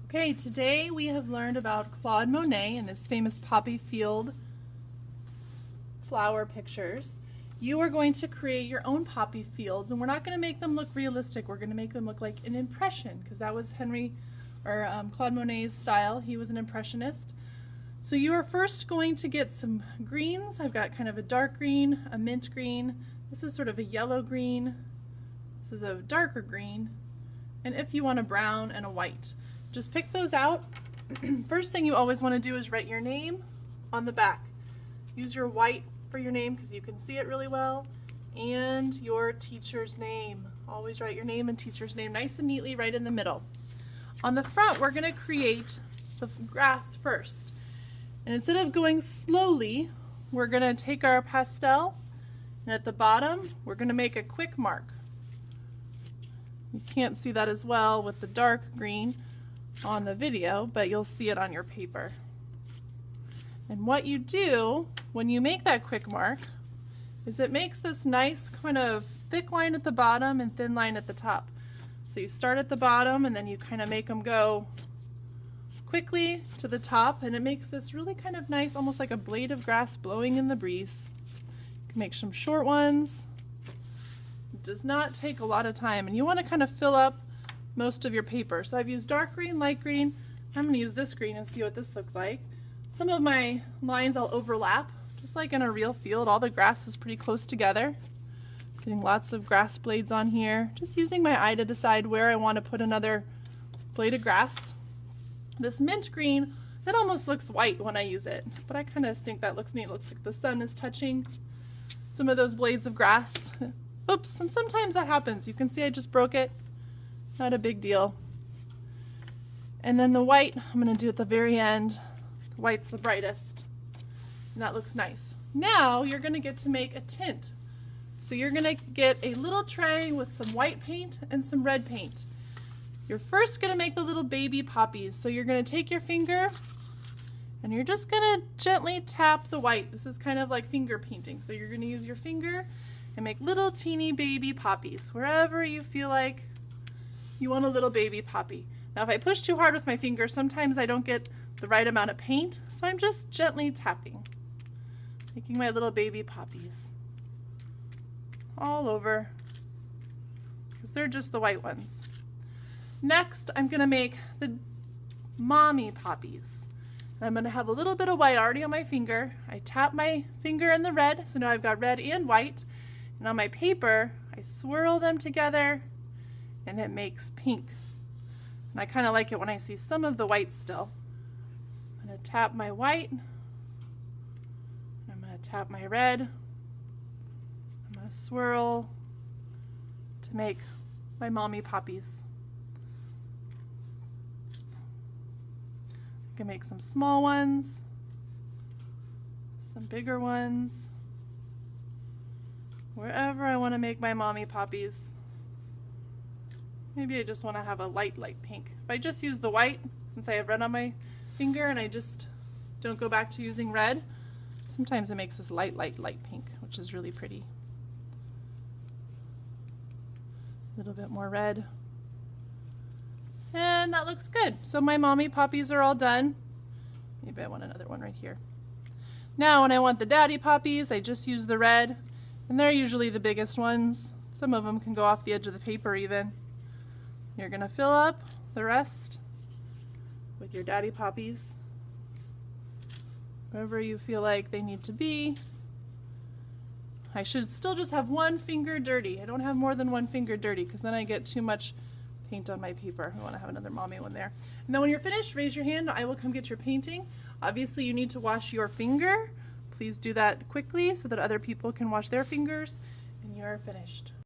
Okay, today we have learned about Claude Monet and his famous poppy field flower pictures. You are going to create your own poppy fields, and we're not going to make them look realistic. We're going to make them look like an impression, because that was Claude Monet's style. He was an impressionist. So you are first going to get some greens. I've got kind of a dark green, a mint green. This is sort of a yellow green. This is a darker green. And if you want a brown and a white. Just pick those out. First thing you always want to do is write your name on the back. Use your white for your name because you can see it really well, and your teacher's name. Always write your name and teacher's name nice and neatly right in the middle. On the front, we're going to create the grass first. And instead of going slowly, we're going to take our pastel, and at the bottom, we're going to make a quick mark. You can't see that as well with the dark green on the video, but you'll see it on your paper. And what you do when you make that quick mark is it makes this nice kind of thick line at the bottom and thin line at the top. So you start at the bottom and then you kind of make them go quickly to the top, and it makes this really kind of nice, almost like a blade of grass blowing in the breeze. You can make some short ones. It does not take a lot of time, and you want to kind of fill up most of your paper. So I've used dark green, light green. I'm going to use this green and see what this looks like. Some of my lines I'll overlap, just like in a real field. All the grass is pretty close together. Getting lots of grass blades on here. Just using my eye to decide where I want to put another blade of grass. This mint green, that almost looks white when I use it, but I kind of think that looks neat. It looks like the sun is touching some of those blades of grass. Oops, and sometimes that happens. You can see I just broke it. Not a big deal. And then the white, I'm going to do at the very end. The white's the brightest. And that looks nice. Now you're going to get to make a tint. So you're going to get a little tray with some white paint and some red paint. You're first going to make the little baby poppies. So you're going to take your finger and you're just going to gently tap the white. This is kind of like finger painting. So you're going to use your finger and make little teeny baby poppies wherever you feel like you want a little baby poppy. Now if I push too hard with my finger, sometimes I don't get the right amount of paint, so I'm just gently tapping, making my little baby poppies all over, because they're just the white ones. Next, I'm going to make the mommy poppies. And I'm going to have a little bit of white already on my finger. I tap my finger in the red, so now I've got red and white. And on my paper, I swirl them together, and it makes pink. And I kind of like it when I see some of the white still. I'm going to tap my white. I'm going to tap my red. I'm going to swirl to make my mommy poppies. I can make some small ones, some bigger ones, wherever I want to make my mommy poppies. Maybe I just want to have a light pink. If I just use the white, since I have red on my finger and I just don't go back to using red, sometimes it makes this light pink, which is really pretty. A little bit more red. And that looks good. So my mommy poppies are all done. Maybe I want another one right here. Now when I want the daddy poppies, I just use the red, and they're usually the biggest ones. Some of them can go off the edge of the paper even. You're going to fill up the rest with your daddy poppies wherever you feel like they need to be. I should still just have one finger dirty. I don't have more than one finger dirty because then I get too much paint on my paper. I want to have another mommy one there. And then when you're finished, raise your hand. I will come get your painting. Obviously you need to wash your finger. Please do that quickly so that other people can wash their fingers, and you're finished.